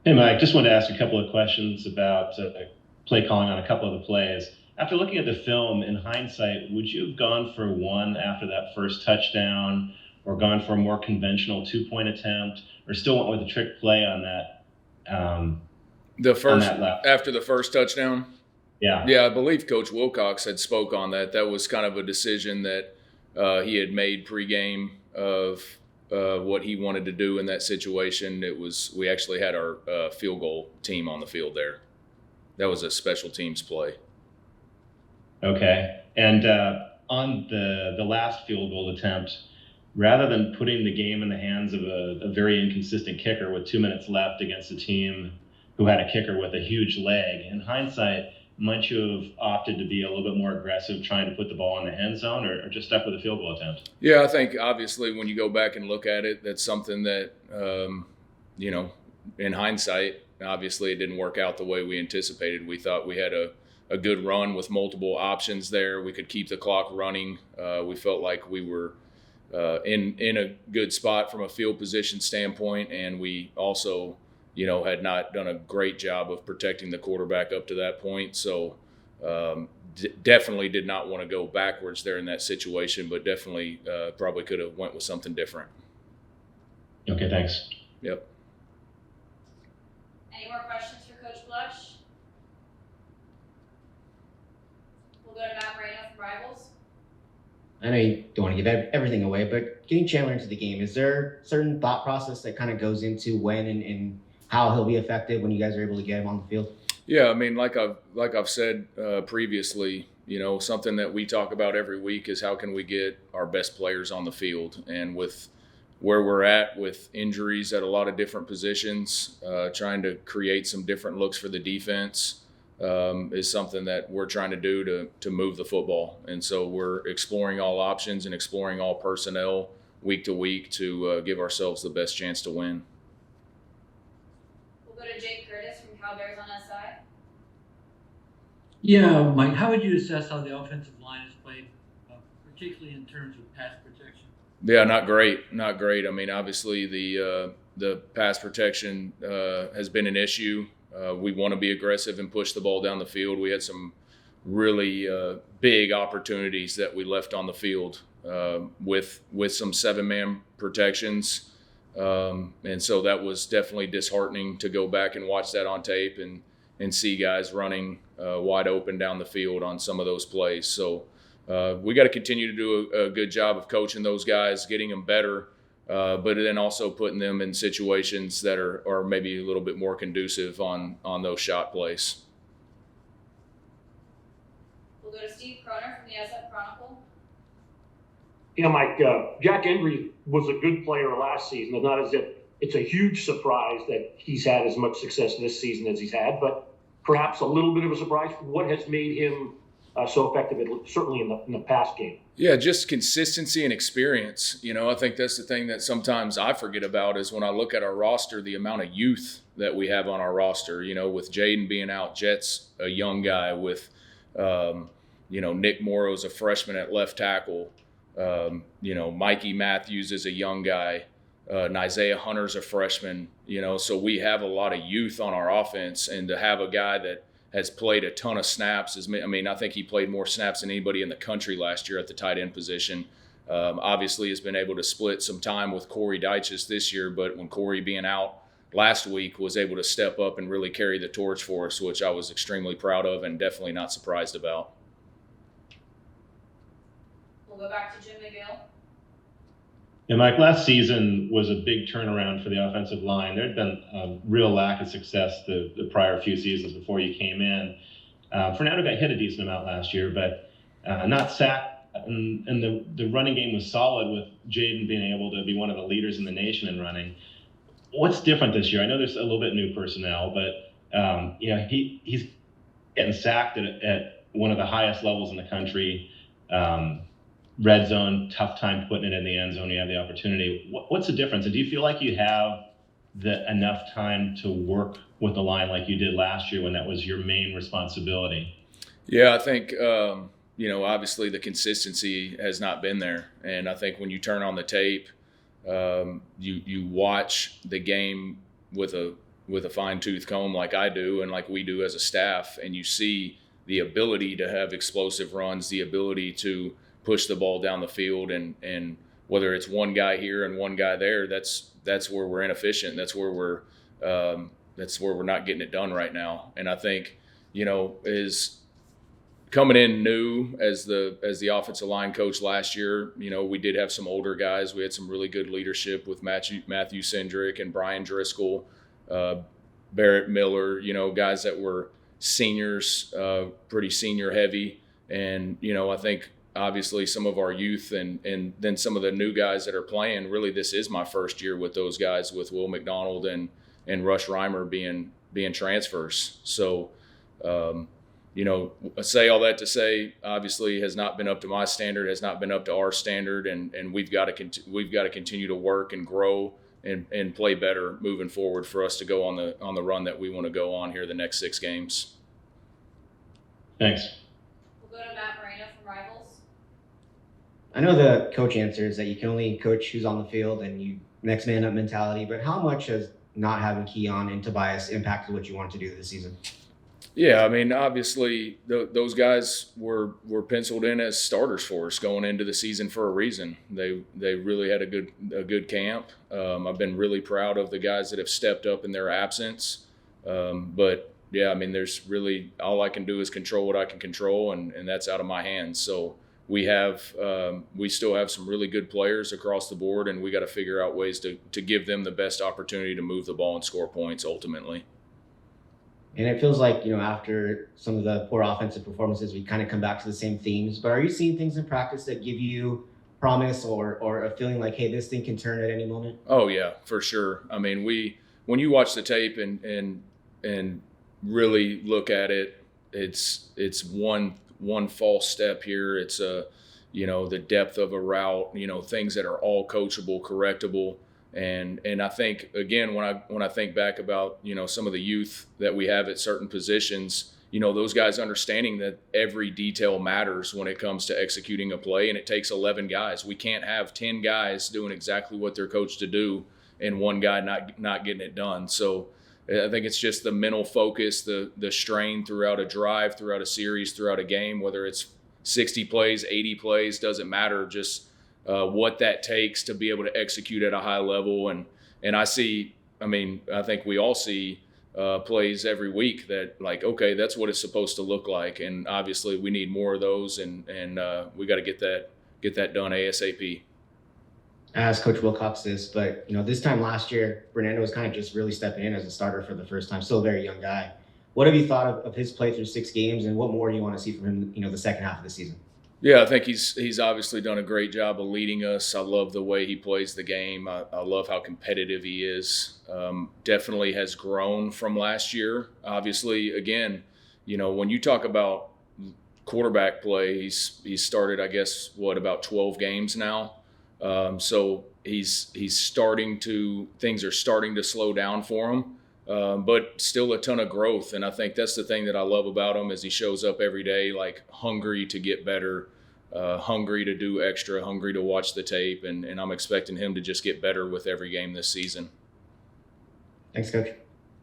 Hey, Mike, just wanted to ask a couple of questions about play calling on a couple of the plays. After looking at the film, in hindsight, would you have gone for one after that first touchdown, or gone for a more conventional 2-point attempt, or still went with a trick play on that The on first that left? after the first touchdown, Yeah. yeah, I believe Coach Wilcox had spoke on that. That was kind of a decision that he had made pregame of what he wanted to do in that situation. We actually had our field goal team on the field there. That was a special teams play. Okay. And on the last field goal attempt, rather than putting the game in the hands of a very inconsistent kicker with 2 minutes left against a team who had a kicker with a huge leg, in hindsight, might you have opted to be a little bit more aggressive trying to put the ball in the end zone, or just stuck with a field goal attempt? Yeah, I think obviously when you go back and look at it, that's something that, in hindsight, obviously it didn't work out the way we anticipated. We thought we had a good run with multiple options there. We could keep the clock running. We felt like we were in a good spot from a field position standpoint, and we also, had not done a great job of protecting the quarterback up to that point. So definitely did not want to go backwards there in that situation, but definitely probably could have went with something different. Okay, thanks. Yep. Any more questions for Coach Bloesch? We'll go to Matt Moreno from Rivals. I know you don't want to give everything away, but getting Chandler into the game, is there certain thought process that kind of goes into when and how he'll be effective when you guys are able to get him on the field? Yeah, I mean, like I've said previously, something that we talk about every week is how can we get our best players on the field, and with where we're at with injuries at a lot of different positions, trying to create some different looks for the defense is something that we're trying to do to move the football. And so we're exploring all options and exploring all personnel week to week to give ourselves the best chance to win. We'll go to Jake Curtis from Cal Bears on SI. Yeah, Mike, how would you assess how the offensive line has played, particularly in terms of pass protection? Yeah, not great. Not great. I mean, obviously the pass protection has been an issue. We want to be aggressive and push the ball down the field. We had some really big opportunities that we left on the field with some 7-man protections, and so that was definitely disheartening to go back and watch that on tape and see guys running wide open down the field on some of those plays. So we got to continue to do a good job of coaching those guys, getting them better, but then also putting them in situations that are maybe a little bit more conducive on those shot plays. We'll go to Steve Croner from the SF Chronicle. Yeah, Mike, Jack Embry was a good player last season. It's not as if it's a huge surprise that he's had as much success this season as he's had, but perhaps a little bit of a surprise. What has made him so effective, certainly in the past game? Yeah, just consistency and experience. I think that's the thing that sometimes I forget about is when I look at our roster, the amount of youth that we have on our roster. With Jaden being out, Jet's a young guy with, Nick Morrow's a freshman at left tackle. Mikey Matthews is a young guy. Isaiah Hunter's a freshman. So we have a lot of youth on our offense, and to have a guy that has played a ton of snaps. I think he played more snaps than anybody in the country last year at the tight end position. Obviously has been able to split some time with Corey Dyches this year, but when Corey being out last week was able to step up and really carry the torch for us, which I was extremely proud of and definitely not surprised about. We'll go back to Jim McGill. Yeah, Mike, last season was a big turnaround for the offensive line. There had been a real lack of success the prior few seasons before you came in. Fernando got hit a decent amount last year, but not sacked. And the running game was solid with Jaden being able to be one of the leaders in the nation in running. What's different this year? I know there's a little bit new personnel, but he's getting sacked at one of the highest levels in the country. Red zone, tough time putting it in the end zone. You have the opportunity. What's the difference? And do you feel like you have enough time to work with the line like you did last year when that was your main responsibility? Yeah, I think, obviously the consistency has not been there. And I think when you turn on the tape, you watch the game with a with a fine tooth comb like I do and like we do as a staff, and you see the ability to have explosive runs, the ability to push the ball down the field, and whether it's one guy here and one guy there, that's where we're inefficient. That's where we're not getting it done right now. And I think, is coming in new as the offensive line coach last year, we did have some older guys. We had some really good leadership with Matthew Cindric and Brian Driscoll, Barrett Miller, guys that were seniors, pretty senior heavy. And, I think obviously some of our youth and then some of the new guys that are playing, really this is my first year with those guys, with Will McDonald and Rush Reimer being transfers. So, I say all that to say, obviously has not been up to my standard, has not been up to our standard, and we've got to continue to work and grow and play better moving forward for us to go on the run that we want to go on here the next 6 games. Thanks. We'll go to Matt Moreno from Rivals. I know the coach answer is that you can only coach who's on the field and you next man up mentality, but how much has not having Keon and Tobias impacted what you want to do this season? Yeah, I mean, obviously those guys were penciled in as starters for us going into the season for a reason. They really had a good camp. I've been really proud of the guys that have stepped up in their absence. But yeah, I mean, there's really all I can do is control what I can control, and that's out of my hands. So we still have some really good players across the board, and we got to figure out ways to give them the best opportunity to move the ball and score points ultimately. And it feels like, after some of the poor offensive performances, we kind of come back to the same themes. But are you seeing things in practice that give you promise or a feeling like, hey, this thing can turn at any moment? Oh, yeah, for sure. I mean, when you watch the tape and really look at it, it's one false step here. It's the depth of a route, things that are all coachable, correctable. And I think, again, when I think back about, some of the youth that we have at certain positions, those guys understanding that every detail matters when it comes to executing a play, and it takes 11 guys. We can't have 10 guys doing exactly what they're coached to do and one guy not getting it done. So I think it's just the mental focus, the strain throughout a drive, throughout a series, throughout a game, whether it's 60 plays, 80 plays, doesn't matter. Just what that takes to be able to execute at a high level. And I think we all see plays every week that, like, okay, that's what it's supposed to look like. And obviously we need more of those, and we got to get that done ASAP. As Coach Wilcox is, but this time last year, Fernando was kind of just really stepping in as a starter for the first time, still a very young guy. What have you thought of his play through 6 games, and what more do you want to see from him, the second half of the season? Yeah, I think he's obviously done a great job of leading us. I love the way he plays the game. I love how competitive he is. Definitely has grown from last year. Obviously, again, when you talk about quarterback play, he's started, I guess, about 12 games now. So things are starting to slow down for him. But still a ton of growth. And I think that's the thing that I love about him, is he shows up every day, like, hungry to get better, hungry to do extra, hungry to watch the tape. And I'm expecting him to just get better with every game this season. Thanks, Coach.